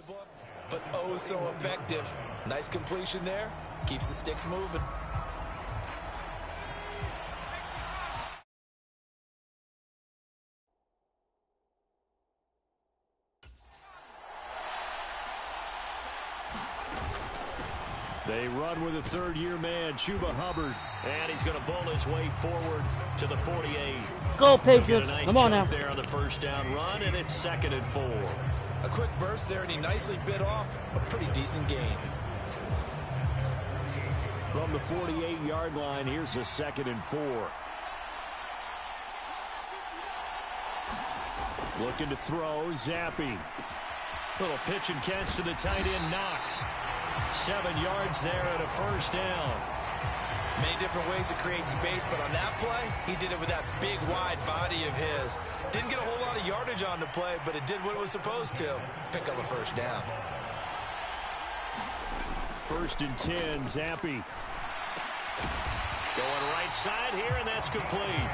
book, but oh so effective. Nice completion there. Keeps the sticks moving. They run with a third-year man, Chuba Hubbard. And he's going to bowl his way forward to the 48. Go, Patriots. Nice Come on now. There on the first down run, and it's 2nd and 4. A quick burst there, and he nicely bit off a pretty decent gain. From the 48-yard line, here's a 2nd and 4. Looking to throw, Zappi. Little pitch and catch to the tight end, Knox. 7 yards there and a first down. Many different ways to create space, but on that play, he did it with that big, wide body of his. Didn't get a whole lot of yardage on the play, but it did what it was supposed to. Pick up a first down. 1st and 10, Zappi. Going right side here, and that's complete.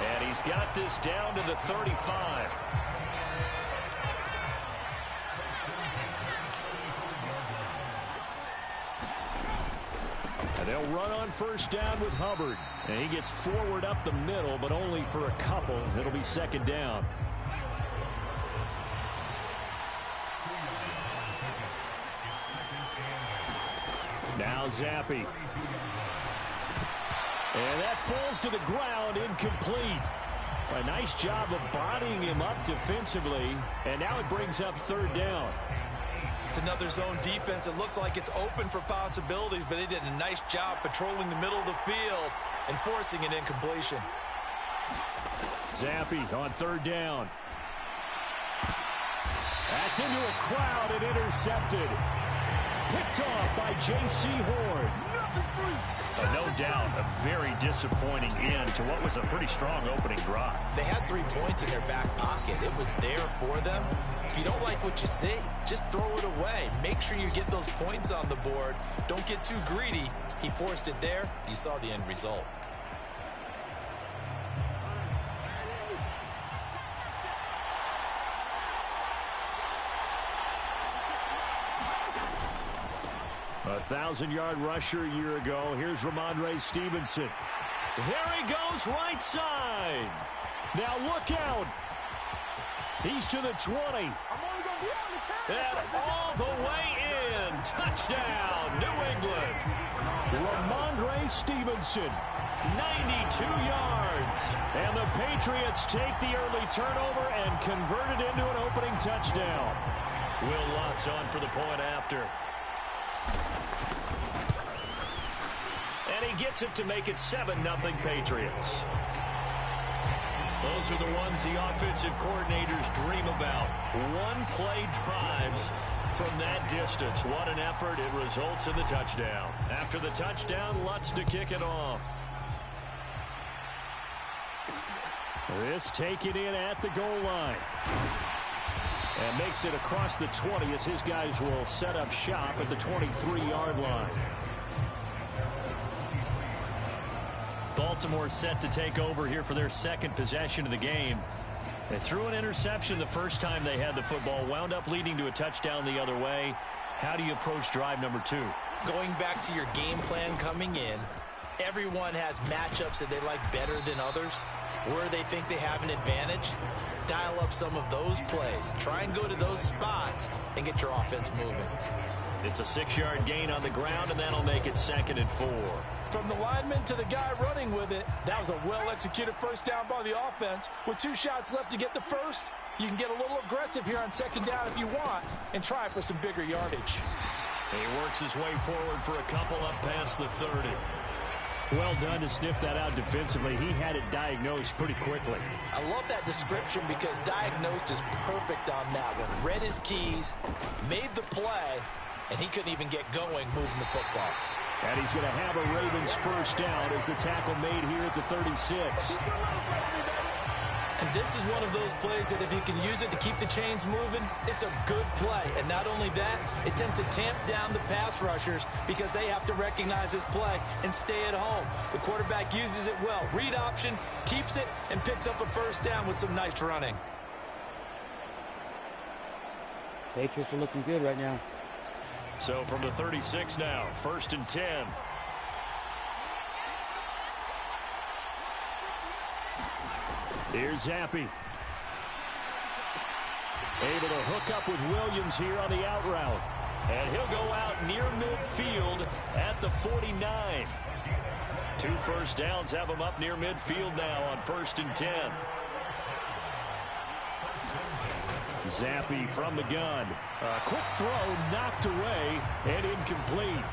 And he's got this down to the 35. And they'll run on first down with Hubbard. And he gets forward up the middle, but only for a couple. It'll be 2nd down. Now Zappi. And that falls to the ground, incomplete. A nice job of bodying him up defensively. And now it brings up 3rd down. It's another zone defense. It looks like it's open for possibilities, but they did a nice job patrolling the middle of the field and forcing an incompletion. Zappi on 3rd down. That's into a crowd and intercepted. Picked off by J.C. Horn. No doubt a very disappointing end to what was a pretty strong opening drive. They had 3 points in their back pocket. It was there for them. If you don't like what you see, just throw it away. Make sure you get those points on the board. Don't get too greedy. He forced it there. You saw the end result. A 1,000-yard rusher a year ago. Here's Ramondre Stevenson. There he goes, right side. Now look out. He's to the 20. And all the way in. Touchdown, New England. Ramondre Stevenson, 92 yards. And the Patriots take the early turnover and convert it into an opening touchdown. Will Lutz on for the point after. And he gets it to make it 7-0 Patriots. Those are the ones the offensive coordinators dream about. One-play drives from that distance. What an effort. It results in the touchdown. After the touchdown, Lutz to kick it off. This taken in at the goal line. And makes it across the 20 as his guys will set up shop at the 23-yard line. Baltimore set to take over here for their 2nd possession of the game. They threw an interception the first time they had the football, wound up leading to a touchdown the other way. How do you approach drive number 2? Going back to your game plan coming in, everyone has matchups that they like better than others, where they think they have an advantage. Dial up some of those plays. Try and go to those spots and get your offense moving. It's a 6-yard gain on the ground, and that'll make it 2nd and 4. From the lineman to the guy running with it, that was a well-executed first down by the offense. With 2 shots left to get the first, you can get a little aggressive here on 2nd down if you want and try for some bigger yardage. He works his way forward for a couple up past the 30. Well done to sniff that out defensively. He had it diagnosed pretty quickly. I love that description because diagnosed is perfect on that one. Read his keys, made the play, and he couldn't even get going moving the football. And he's going to have a Ravens first down as the tackle made here at the 36. And this is one of those plays that if you can use it to keep the chains moving, it's a good play. And not only that, it tends to tamp down the pass rushers because they have to recognize this play and stay at home. The quarterback uses it well. Read option, keeps it, and picks up a first down with some nice running. Patriots are looking good right now. So from the 36 now, 1st and 10. Here's Zappi. Able to hook up with Williams here on the out route. And he'll go out near midfield at the 49. 2 first downs have him up near midfield now on 1st and 10. Zappi from the gun. A quick throw knocked away and incomplete.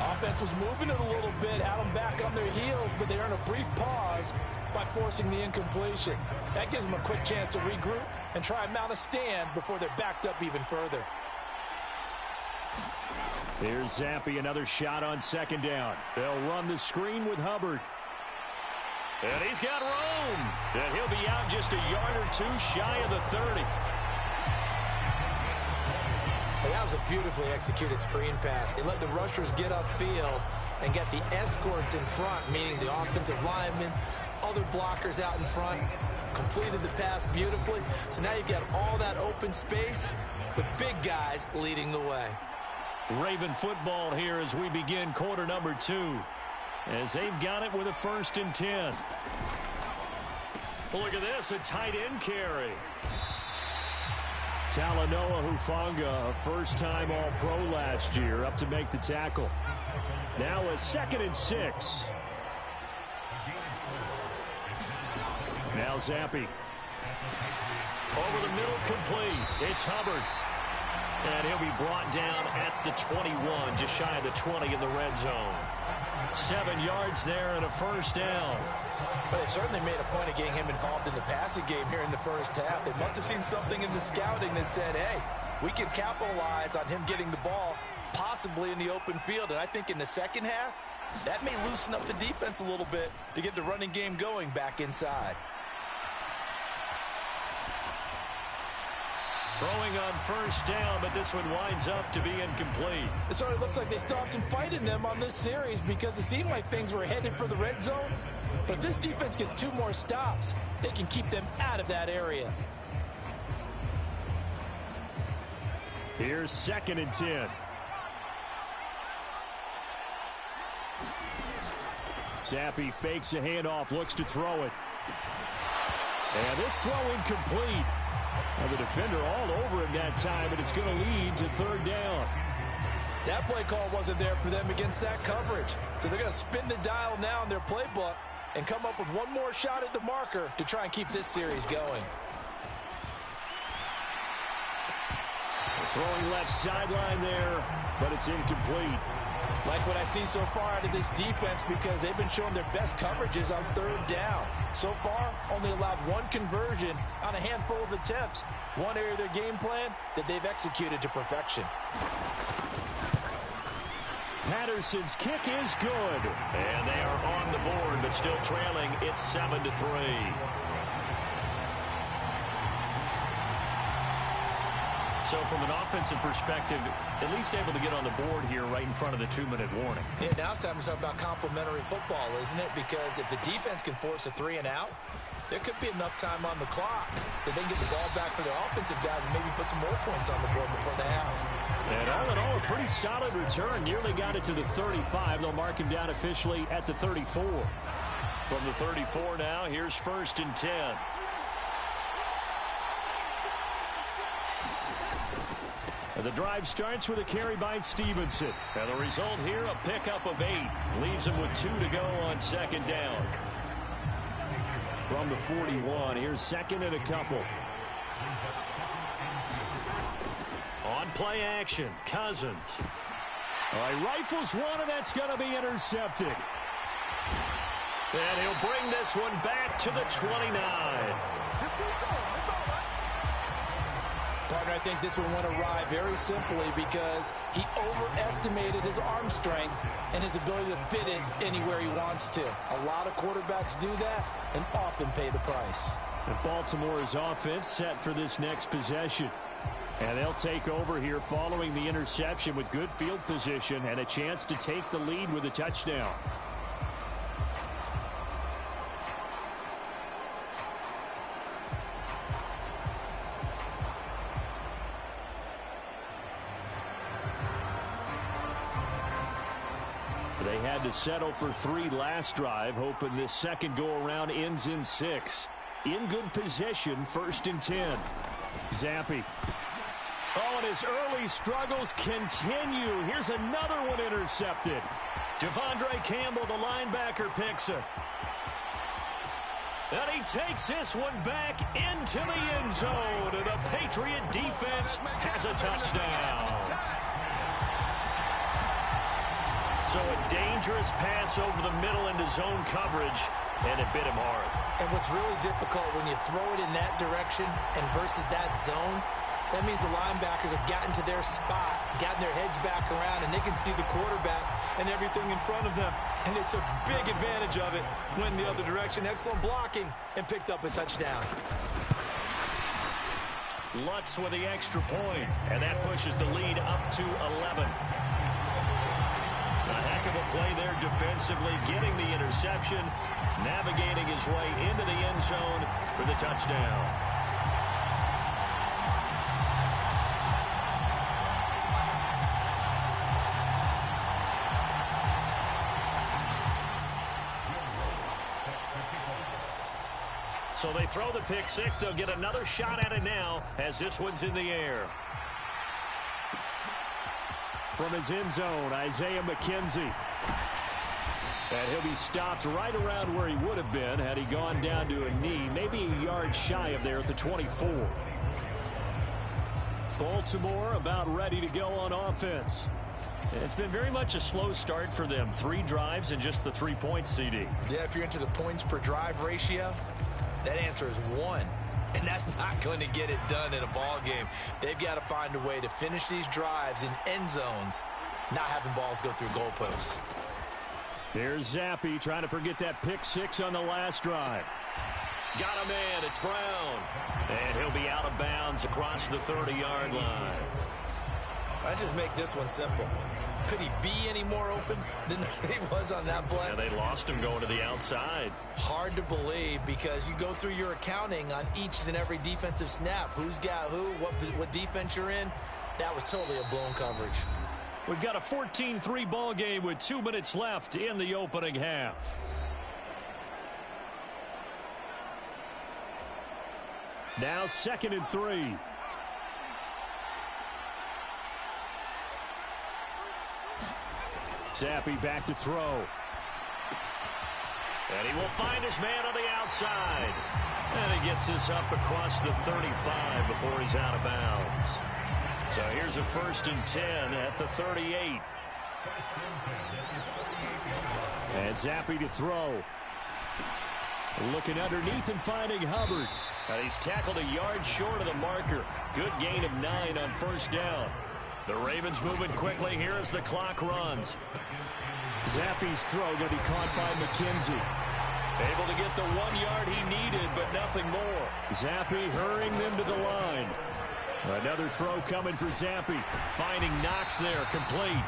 Offense was moving it a little bit, had them back on their heels, but they earned a brief pause by forcing the incompletion. That gives them a quick chance to regroup and try and mount a stand before they're backed up even further. Here's Zappi, another shot on 2nd down. They'll run the screen with Hubbard. And he's got room. And he'll be out just a yard or 2 shy of the 30. Hey, that was a beautifully executed screen pass. They let the rushers get upfield and get the escorts in front, meaning the offensive linemen, other blockers out in front, completed the pass beautifully. So now you've got all that open space with big guys leading the way. Raven football here as we begin quarter number 2. As they've got it with a 1st and 10. Look at this, a tight end carry. Talanoa Hufanga, a first-time All-Pro last year, up to make the tackle. Now a 2nd and 6. Now Zappi. Over the middle, complete. It's Hubbard. And he'll be brought down at the 21, just shy of the 20 in the red zone. 7 yards there and a 1st down. But they certainly made a point of getting him involved in the passing game here in the first half. They must have seen something in the scouting that said, hey, we can capitalize on him getting the ball, possibly in the open field. And I think in the second half, that may loosen up the defense a little bit to get the running game going back inside. Throwing on 1st down, but this one winds up to be incomplete. It certainly looks like they still have some fight in them on this series because it seemed like things were headed for the red zone. But if this defense gets 2 more stops, they can keep them out of that area. Here's 2nd and 10. Zappi fakes a handoff, looks to throw it. And this throw incomplete. Now the defender all over him that time, and it's going to lead to 3rd down. That play call wasn't there for them against that coverage. So they're going to spin the dial now in their playbook and come up with one more shot at the marker to try and keep this series going. Throwing left sideline there, but it's incomplete. Like what I see so far out of this defense because they've been showing their best coverages on 3rd down. So far, only allowed 1 conversion on a handful of attempts. One area of their game plan that they've executed to perfection. Patterson's kick is good. And they are on the board, but still trailing. It's 7-3. So from an offensive perspective, at least able to get on the board here right in front of the 2-minute warning. Yeah, now it's time to talk about complementary football, isn't it? Because if the defense can force a 3 and out, there could be enough time on the clock that they can get the ball back for their offensive guys and maybe put some more points on the board before the half. And all in all, a pretty solid return. Nearly got it to the 35. They'll mark him down officially at the 34. From the 34 now, here's 1st and 10. And the drive starts with a carry by Stevenson. And the result here, a pickup of 8. Leaves him with 2 to go on 2nd down. From the 41, here's 2nd and a couple. On play action, Cousins. He rifles one, and that's going to be intercepted. And he'll bring this one back to the 29. Partner, I think this one went awry very simply because he overestimated his arm strength and his ability to fit it anywhere he wants to. A lot of quarterbacks do that and often pay the price. And Baltimore's offense set for this next possession. And they'll take over here following the interception with good field position and a chance to take the lead with a touchdown. They had to settle for 3 last drive, hoping this second go-around ends in 6. In good position, 1st and 10. Zappi. Oh, and his early struggles continue. Here's another one intercepted. Devondre Campbell, the linebacker, picks it. And he takes this one back into the end zone. And the Patriot defense has a touchdown. So a dangerous pass over the middle into zone coverage, and it bit him hard. And what's really difficult when you throw it in that direction and versus that zone, that means the linebackers have gotten to their spot, gotten their heads back around, and they can see the quarterback and everything in front of them. And they took big advantage of it, went the other direction. Excellent blocking, and picked up a touchdown. Lutz with the extra point, and that pushes the lead up to 11. A heck of a play there defensively, getting the interception, navigating his way into the end zone for the touchdown. So they throw the pick six. They'll get another shot at it now as this one's in the air. From his end zone, Isaiah McKenzie. And he'll be stopped right around where he would have been had he gone down to a knee, maybe a yard shy of there at the 24. Baltimore about ready to go on offense. It's been very much a slow start for them. 3 drives and just the 3 points, CD. Yeah, if you're into the points per drive ratio, that answer is 1. And that's not going to get it done in a ball game. They've got to find a way to finish these drives in end zones, not having balls go through goalposts. Here's Zappi trying to forget that pick six on the last drive. Got a man. It's Brown. And he'll be out of bounds across the 30-yard line. Let's just make this one simple. Could he be any more open than he was on that play? Yeah, they lost him going to the outside. Hard to believe because you go through your accounting on each and every defensive snap. Who's got who, what defense you're in. That was totally a blown coverage. We've got a 14-3 ball game with 2 minutes left in the opening half. Now 2nd and 3. Zappi back to throw. And he will find his man on the outside. And he gets this up across the 35 before he's out of bounds. So here's a 1st and 10 at the 38. And Zappi to throw. Looking underneath and finding Hubbard. And he's tackled a yard short of the marker. Good gain of 9 on 1st down. The Ravens moving quickly here as the clock runs. Zappi's throw going to be caught by McKenzie. Able to get the 1 yard he needed, but nothing more. Zappi hurrying them to the line. Another throw coming for Zappi. Finding Knox there, complete.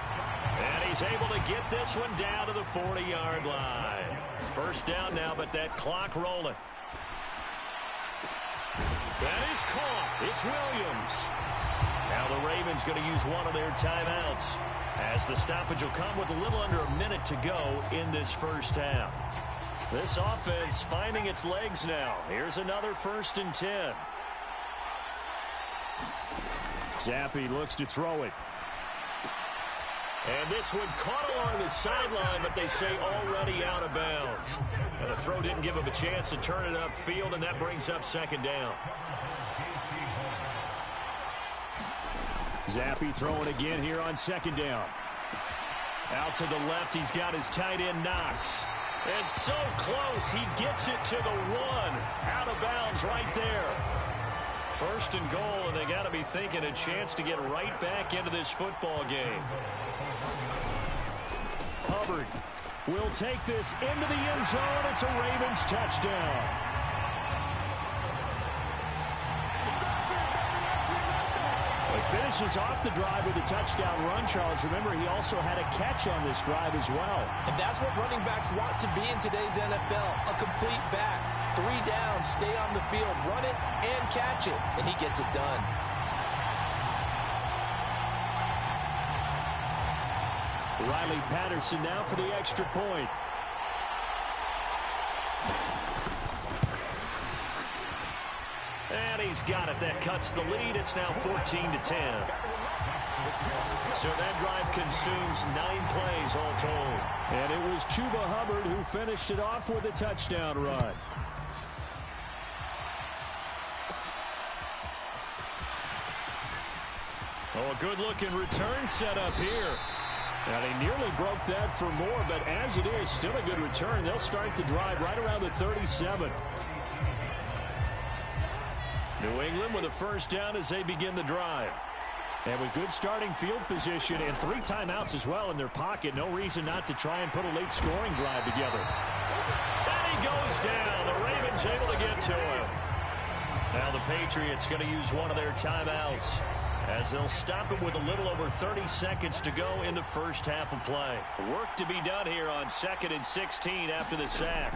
And he's able to get this one down to the 40-yard line. 1st down now, but that clock rolling. That is caught. It's Williams. Now the Ravens going to use one of their timeouts as the stoppage will come with a little under a minute to go in this 1st half. This offense finding its legs now. Here's another 1st and 10. Zappi looks to throw it. And this one caught along the sideline, but they say already out of bounds. And the throw didn't give him a chance to turn it upfield, and that brings up 2nd down. Zappi throwing again here on 2nd down. Out to the left, he's got his tight end Knox. And so close, he gets it to the 1. Out of bounds right there. 1st and goal, and they got to be thinking a chance to get right back into this football game. Hubbard will take this into the end zone. It's a Ravens touchdown. He finishes off the drive with a touchdown run, Charles. Remember, he also had a catch on this drive as well. And that's what running backs want to be in today's NFL. A complete back. 3 down, stay on the field, run it, and catch it. And he gets it done. Riley Patterson now for the extra point. And he's got it. That cuts the lead. It's now 14-10. So that drive consumes 9 plays all told. And it was Chuba Hubbard who finished it off with a touchdown run. Oh, a good-looking return set up here. And he nearly broke that for more, but as it is, still a good return. They'll start the drive right around the 37. New England with a first down as they begin the drive. And with good starting field position and 3 timeouts as well in their pocket, no reason not to try and put a late scoring drive together. And he goes down. The Ravens able to get to him. Now the Patriots going to use one of their timeouts as they'll stop it with a little over 30 seconds to go in the first half of play. Work to be done here on 2nd and 16 after the sack.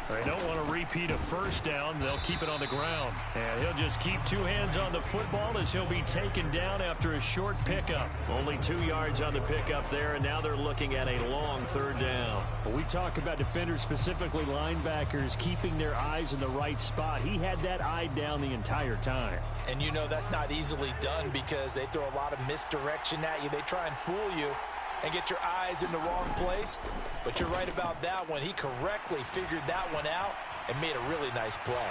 They don't want to repeat a first down. They'll keep it on the ground. And he'll just keep 2 hands on the football as he'll be taken down after a short pickup. Only 2 yards on the pickup there, and now they're looking at a long 3rd down. We talk about defenders, specifically linebackers, keeping their eyes in the right spot. He had that eye down the entire time. And you know that's not easily done because they throw a lot of misdirection at you. They try and fool you and get your eyes in the wrong place. But you're right about that one. He correctly figured that one out and made a really nice play.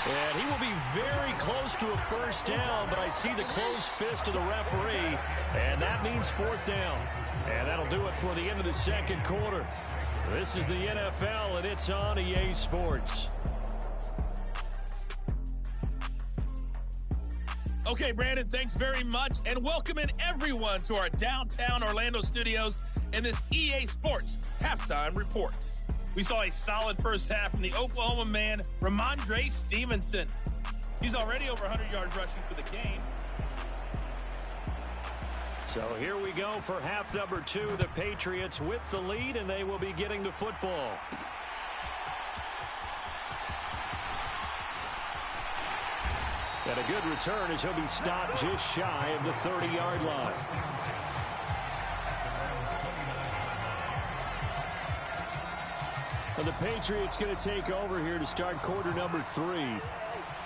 And he will be very close to a first down, but I see the closed fist of the referee, and that means 4th down. And that'll do it for the end of the 2nd quarter. This is the NFL, and it's on EA Sports. Okay, Brandon, thanks very much, and welcome in everyone to our downtown Orlando studios in this EA Sports Halftime Report. We saw a solid first half from the Oklahoma man, Ramondre Stevenson. He's already over 100 yards rushing for the game. So here we go for half number 2. The Patriots with the lead, and they will be getting the football. And a good return as he'll be stopped just shy of the 30-yard line. And the Patriots going to take over here to start quarter number 3.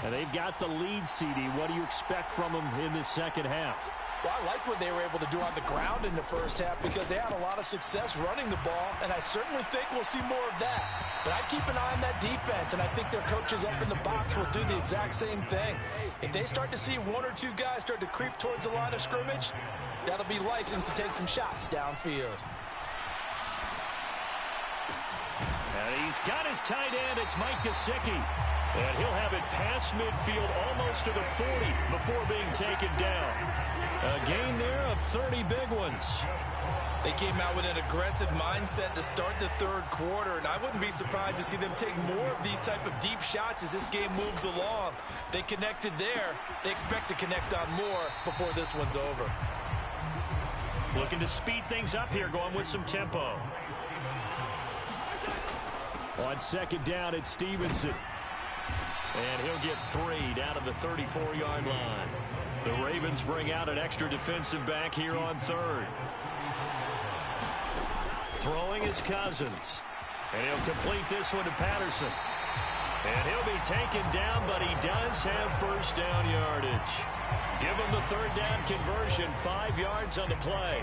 And they've got the lead, CD. What do you expect from them in the second half? Well, I like what they were able to do on the ground in the first half because they had a lot of success running the ball, and I certainly think we'll see more of that. But I keep an eye on that defense, and I think their coaches up in the box will do the exact same thing. If they start to see 1 or 2 guys start to creep towards the line of scrimmage, that'll be licensed to take some shots downfield. And he's got his tight end. It's Mike Gesicki. And he'll have it past midfield almost to the 40 before being taken down. A gain there of 30 big ones. They came out with an aggressive mindset to start the 3rd quarter, and I wouldn't be surprised to see them take more of these type of deep shots as this game moves along. They connected there. They expect to connect on more before this one's over. Looking to speed things up here, going with some tempo. On 2nd down, it's Stevenson. And he'll get 3 down at the 34-yard line. The Ravens bring out an extra defensive back here on 3rd. Throwing is Cousins. And he'll complete this one to Patterson. And he'll be taken down, but he does have first down yardage. Give him the 3rd down conversion, 5 yards on the play.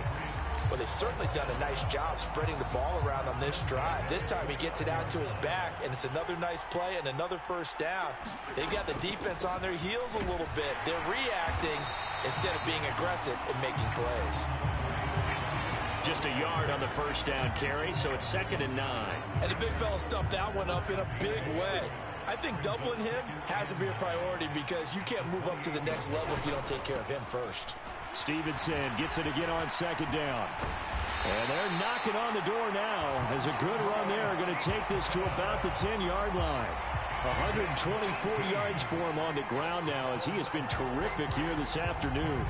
Well, they've certainly done a nice job spreading the ball around on this drive. This time he gets it out to his back, and it's another nice play and another first down. They've got the defense on their heels a little bit. They're reacting instead of being aggressive and making plays. Just a yard on the first down carry, so it's 2nd and 9. And the big fella stuffed that one up in a big way. I think doubling him has to be a priority because you can't move up to the next level if you don't take care of him first. Stevenson gets it again on 2nd down. And they're knocking on the door now as a good run there. Going to take this to about the 10-yard line. 124 yards for him on the ground now as he has been terrific here this afternoon.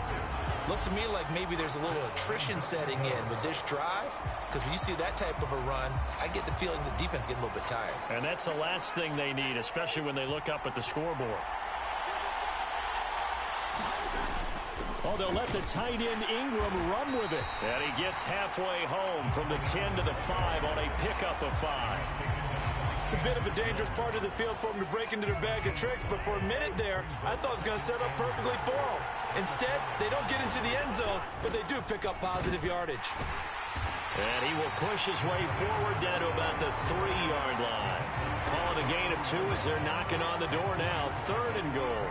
Looks to me like maybe there's a little attrition setting in with this drive, because when you see that type of a run, I get the feeling the defense getting a little bit tired. And that's the last thing they need, especially when they look up at the scoreboard. Oh, they'll let the tight end Ingram run with it. And he gets halfway home from the 10 to the 5 on a pickup of 5. It's a bit of a dangerous part of the field for them to break into their bag of tricks, but for a minute there, I thought it was going to set up perfectly for them. Instead, they don't get into the end zone, but they do pick up positive yardage. And he will push his way forward down to about the 3-yard line. Calling a gain of 2 as they're knocking on the door now. 3rd and goal.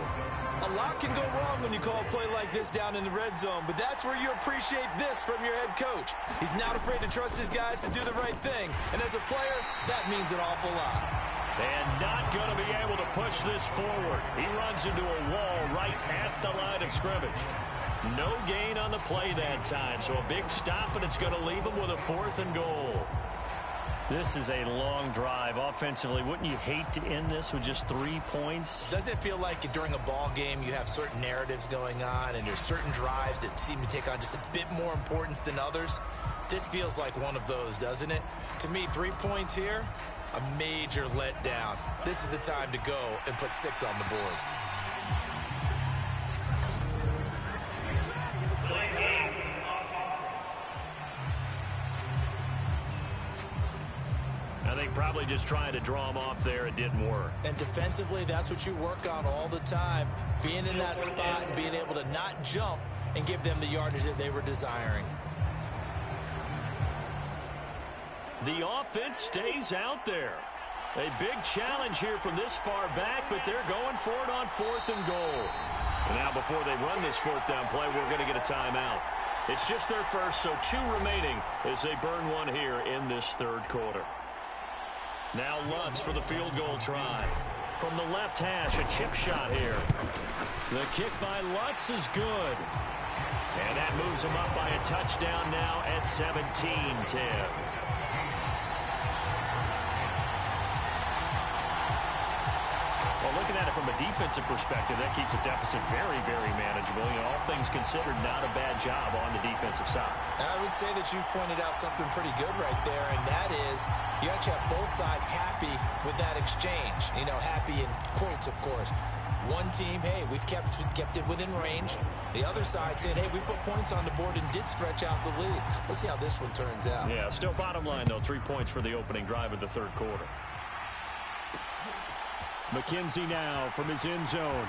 A lot can go wrong when you call a play like this down in the red zone, but that's where you appreciate this from your head coach. He's not afraid to trust his guys to do the right thing, and as a player, that means an awful lot. And not going to be able to push this forward. He runs into a wall right at the line of scrimmage. No gain on the play that time, so a big stop, and it's going to leave him with a 4th and goal. This is a long drive offensively. Wouldn't you hate to end this with just 3 points? Doesn't it feel like during a ball game you have certain narratives going on and there's certain drives that seem to take on just a bit more importance than others? This feels like one of those, doesn't it? To me, 3 points here, a major letdown. This is the time to go and put 6 on the board. I think probably just trying to draw him off there, it didn't work. And defensively, that's what you work on all the time. Being in that spot and being able to not jump and give them the yardage that they were desiring. The offense stays out there. A big challenge here from this far back, but they're going for it on 4th and goal. And now before they run this 4th down play, we're going to get a timeout. It's just their first, so 2 remaining as they burn 1 here in this 3rd quarter. Now Lutz for the field goal try. From the left hash, a chip shot here. The kick by Lutz is good. And that moves him up by a touchdown now at 17-10. Well, looking at it from a defensive perspective, that keeps the deficit very, very manageable. You know, all things considered, not a bad job on the defensive side. I would say that you've pointed out something pretty good right there, and that is you actually have both sides happy with that exchange. You know, happy in quotes, of course. One team, hey, we've kept it within range. The other side saying, hey, we put points on the board and did stretch out the lead. Let's see how this one turns out. Yeah, still bottom line, though, 3 points for the opening drive of the 3rd quarter. McKenzie now from his end zone.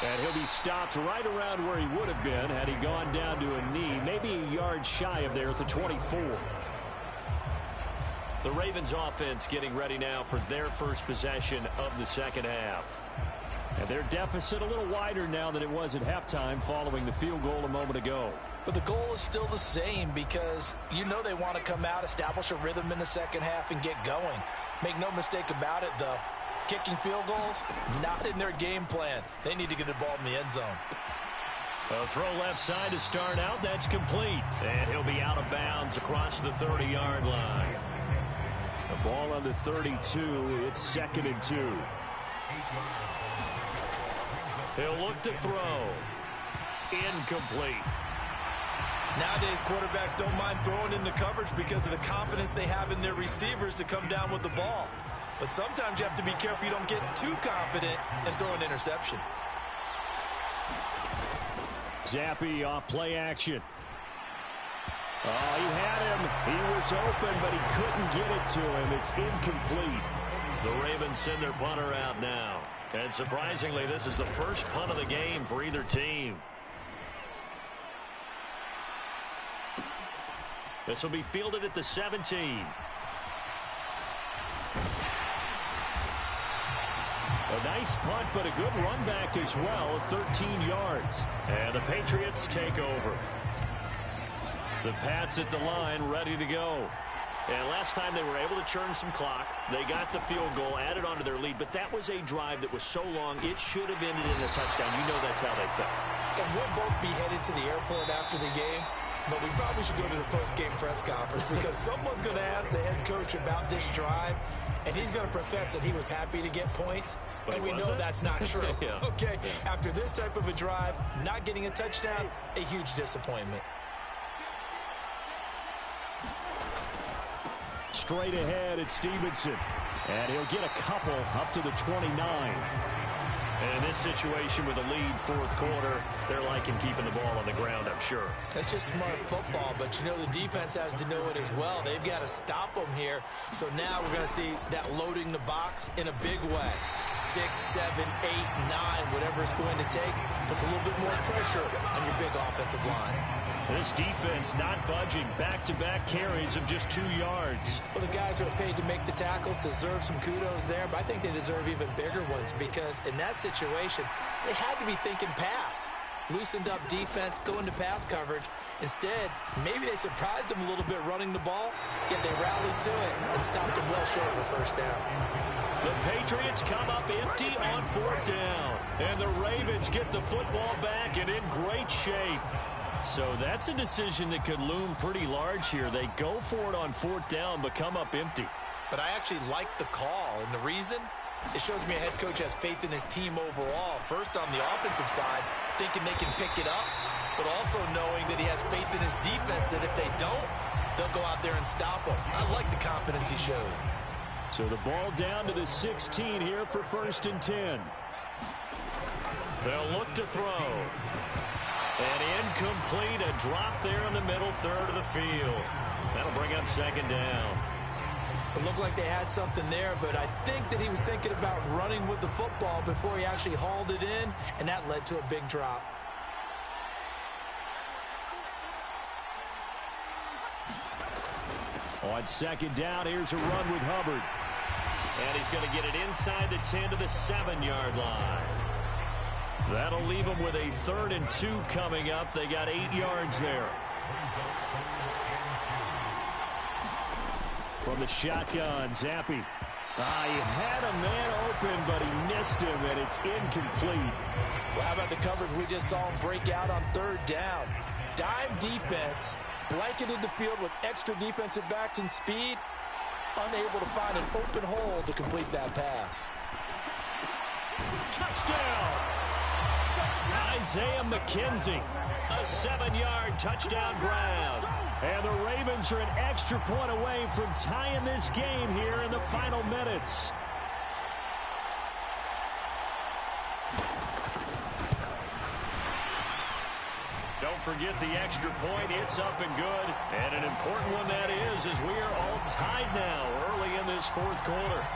And he'll be stopped right around where he would have been had he gone down to a knee, maybe a yard shy of there at the 24. The Ravens offense getting ready now for their first possession of the 2nd half. And their deficit a little wider now than it was at halftime following the field goal a moment ago. But the goal is still the same because you know they want to come out, establish a rhythm in the 2nd half, and get going. Make no mistake about it, though. Kicking field goals, not in their game plan. They need to get the ball in the end zone. A throw left side to start out. That's complete. And he'll be out of bounds across the 30-yard line. The ball on the 32. It's 2nd and 2. He'll look to throw. Incomplete. Nowadays, quarterbacks don't mind throwing into coverage because of the confidence they have in their receivers to come down with the ball. But sometimes you have to be careful you don't get too confident and throw an interception. Zappi off play action. Oh, he had him. He was open, but he couldn't get it to him. It's incomplete. The Ravens send their punter out now. And surprisingly, this is the first punt of the game for either team. This will be fielded at the 17. A nice punt, but a good run back as well at 13 yards. And the Patriots take over. The Pats at the line, ready to go. And last time they were able to churn some clock. They got the field goal, added on to their lead, but that was a drive that was so long, it should have ended in a touchdown. You know that's how they felt. And we'll both be headed to the airport after the game, but we probably should go to the post-game press conference because someone's going to ask the head coach about this drive, and he's going to profess that he was happy to get points, but we know that's not true. Yeah. Okay, after this type of a drive, not getting a touchdown, a huge disappointment. Straight ahead, it's Stevenson. And he'll get a couple up to the 29. And in this situation with a lead fourth quarter, they're liking keeping the ball on the ground, I'm sure. That's just smart football, but you know the defense has to know it as well. They've got to stop them here. So now we're going to see that loading the box in a big way. 6, 7, 8, 9, whatever it's going to take, puts a little bit more pressure on your big offensive line. This defense not budging. Back-to-back carries of just 2 yards. Well, the guys who are paid to make the tackles deserve some kudos there, but I think they deserve even bigger ones because in that situation, they had to be thinking pass. Loosened up defense, going to pass coverage. Instead, maybe they surprised them a little bit running the ball, yet they rallied to it and stopped them well short of a first down. The Patriots come up empty on fourth down, and the Ravens get the football back and in great shape. So that's a decision that could loom pretty large here. They go for it on fourth down, but come up empty. But I actually like the call, and the reason? It shows me a head coach has faith in his team overall. First on the offensive side, thinking they can pick it up, but also knowing that he has faith in his defense that if they don't, they'll go out there and stop them. I like the confidence he showed. So the ball down to the 16 here for 1st and 10. They'll look to throw. And incomplete, a drop there in the middle third of the field. That'll bring up 2nd down. It looked like they had something there, but I think that he was thinking about running with the football before he actually hauled it in, and that led to a big drop. On 2nd down, here's a run with Hubbard. And he's going to get it inside the 10 to the 7-yard line. That'll leave them with a 3rd and 2 coming up. They got 8 yards there. From the shotgun, Zappi. He had a man open, but he missed him, and it's incomplete. Well, how about the coverage we just saw him break out on 3rd down? Dime defense, blanketed the field with extra defensive backs and speed, unable to find an open hole to complete that pass. Touchdown! Isaiah McKenzie, a 7-yard touchdown grab. And the Ravens are an extra point away from tying this game here in the final minutes. Don't forget the extra point. It's up and good. And an important one that is, as we are all tied now early in this fourth quarter.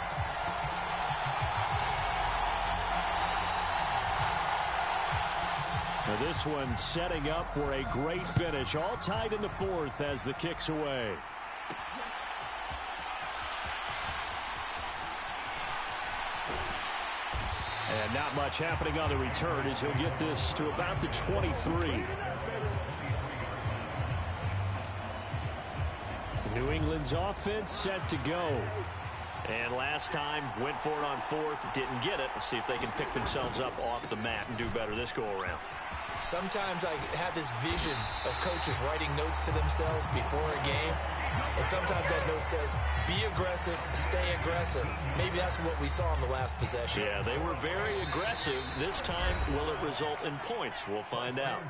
Now this one setting up for a great finish. All tied in the fourth as the kick's away. And not much happening on the return as he'll get this to about the 23. New England's offense set to go. And last time, went for it on 4th, didn't get it. Let's see if they can pick themselves up off the mat and do better this go-around. Sometimes I have this vision of coaches writing notes to themselves before a game. And sometimes that note says, be aggressive, stay aggressive. Maybe that's what we saw in the last possession. Yeah, they were very aggressive. This time, will it result in points? We'll find out.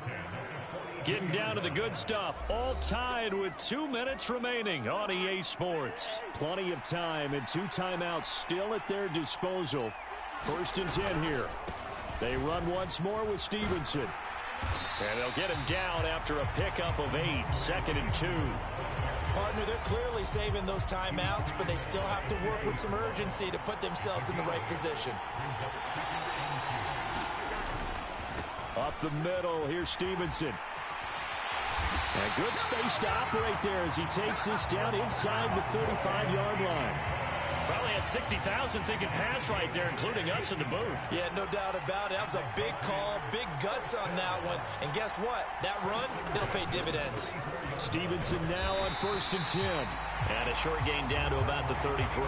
Getting down to the good stuff. All tied with 2 minutes remaining on EA Sports. Plenty of time and 2 timeouts still at their disposal. 1st and 10 here. They run once more with Stevenson. And they'll get him down after a pickup of 8. 2nd and 2. Partner, they're clearly saving those timeouts, but they still have to work with some urgency to put themselves in the right position. Up the middle, here's Stevenson. And good space to operate there as he takes this down inside the 35-yard line. Probably had 60,000 thinking pass right there, including us in the booth. Yeah, no doubt about it. That was a big call, big guts on that one. And guess what? That run, it'll pay dividends. Stevenson now on 1st and 10. And a short gain down to about the 33.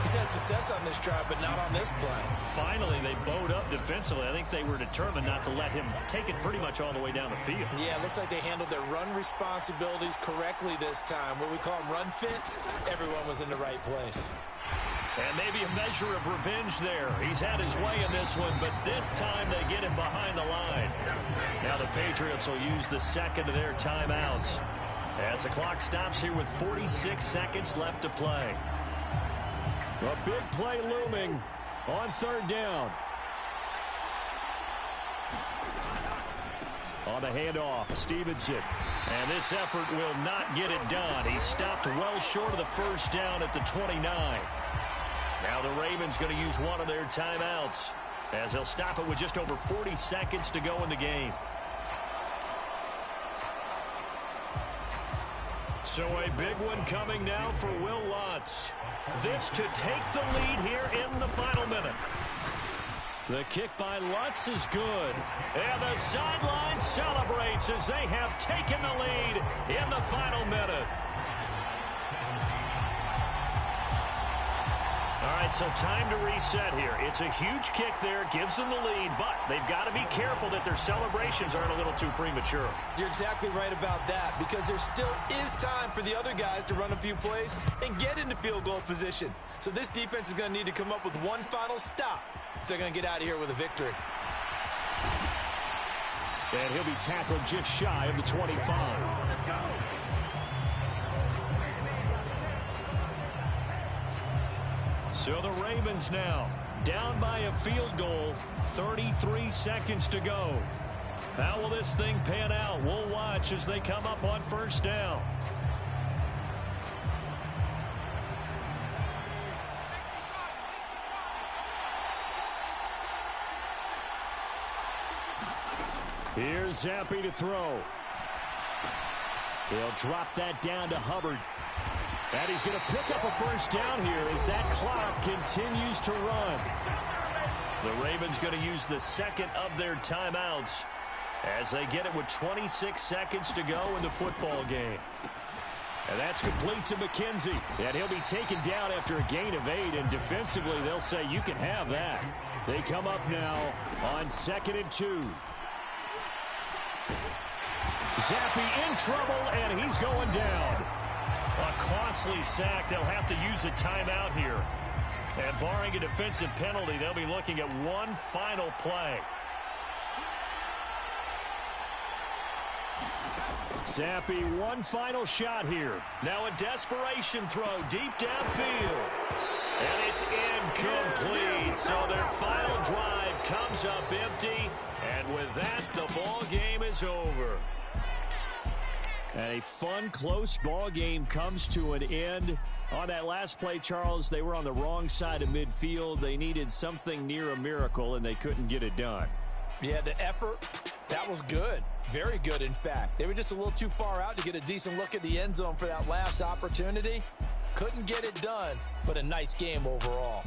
He's had success on this drive, but not on this play. Finally, they bowed up defensively. I think they were determined not to let him take it pretty much all the way down the field. Yeah, it looks like they handled their run responsibilities correctly this time. What we call them run fits, everyone was in the right place. And maybe a measure of revenge there. He's had his way in this one, but this time they get him behind the line. Now the Patriots will use the 2nd of their timeouts as the clock stops here with 46 seconds left to play. A big play looming on 3rd down. On the handoff, Stevenson. And this effort will not get it done. He stopped well short of the first down at the 29. Now the Ravens going to use one of their timeouts as they'll stop it with just over 40 seconds to go in the game. So a big one coming now for Will Lutz. This to take the lead here in the final minute. The kick by Lutz is good. And the sideline celebrates as they have taken the lead in the final minute. All right, so time to reset here. It's a huge kick there, gives them the lead, but they've got to be careful that their celebrations aren't a little too premature. You're exactly right about that, because there still is time for the other guys to run a few plays and get into field goal position. So this defense is going to need to come up with one final stop if they're going to get out of here with a victory. And he'll be tackled just shy of the 25. Let's go. So the Ravens now down by a field goal, 33 seconds to go. How will this thing pan out? We'll watch as they come up on first down. Here's Zappi to throw. He'll drop that down to Hubbard. And he's going to pick up a first down here as that clock continues to run. The Ravens going to use the second of their timeouts as they get it with 26 seconds to go in the football game. And that's complete to McKenzie. And he'll be taken down after a gain of 8. And defensively, they'll say you can have that. They come up now on 2nd and 2. Zappi in trouble, and he's going down. A costly sack. They'll have to use a timeout here. And barring a defensive penalty, they'll be looking at one final play. Zappi, one final shot here. Now a desperation throw deep downfield. And it's incomplete. So their final drive comes up empty. And with that, the ball game is over. And a fun, close ball game comes to an end. On that last play, Charles, they were on the wrong side of midfield. They needed something near a miracle, and they couldn't get it done. Yeah, the effort, that was good. Very good, in fact. They were just a little too far out to get a decent look at the end zone for that last opportunity. Couldn't get it done, but a nice game overall.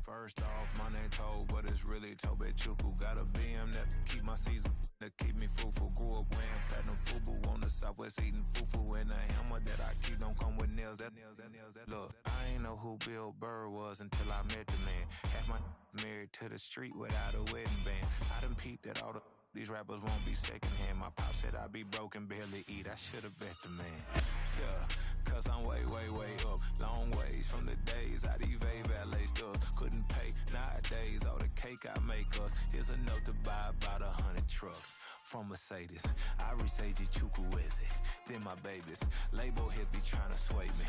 First off, my name Toad, but it's really Tobe Chuku. Got a BM that keep my season, that keep me fruitful. Grew up wearing platinum FUBU on the Southwest, eating fufu. And a hammer that I keep don't come with nails. Look, I ain't know who Bill Burr was until I met the man. Half my married to the street without a wedding band. I done peeped that all these rappers won't be secondhand. My pop said I'd be broken, barely eat. I should've bet the man. Yeah, cause I'm way, way, way up. Long ways from the days I evade valet stores. Couldn't pay nowadays. All the cake I make us is enough to buy about 100 trucks. From Mercedes, I Chukwueze. Then my babies, label hit be trying to sway me.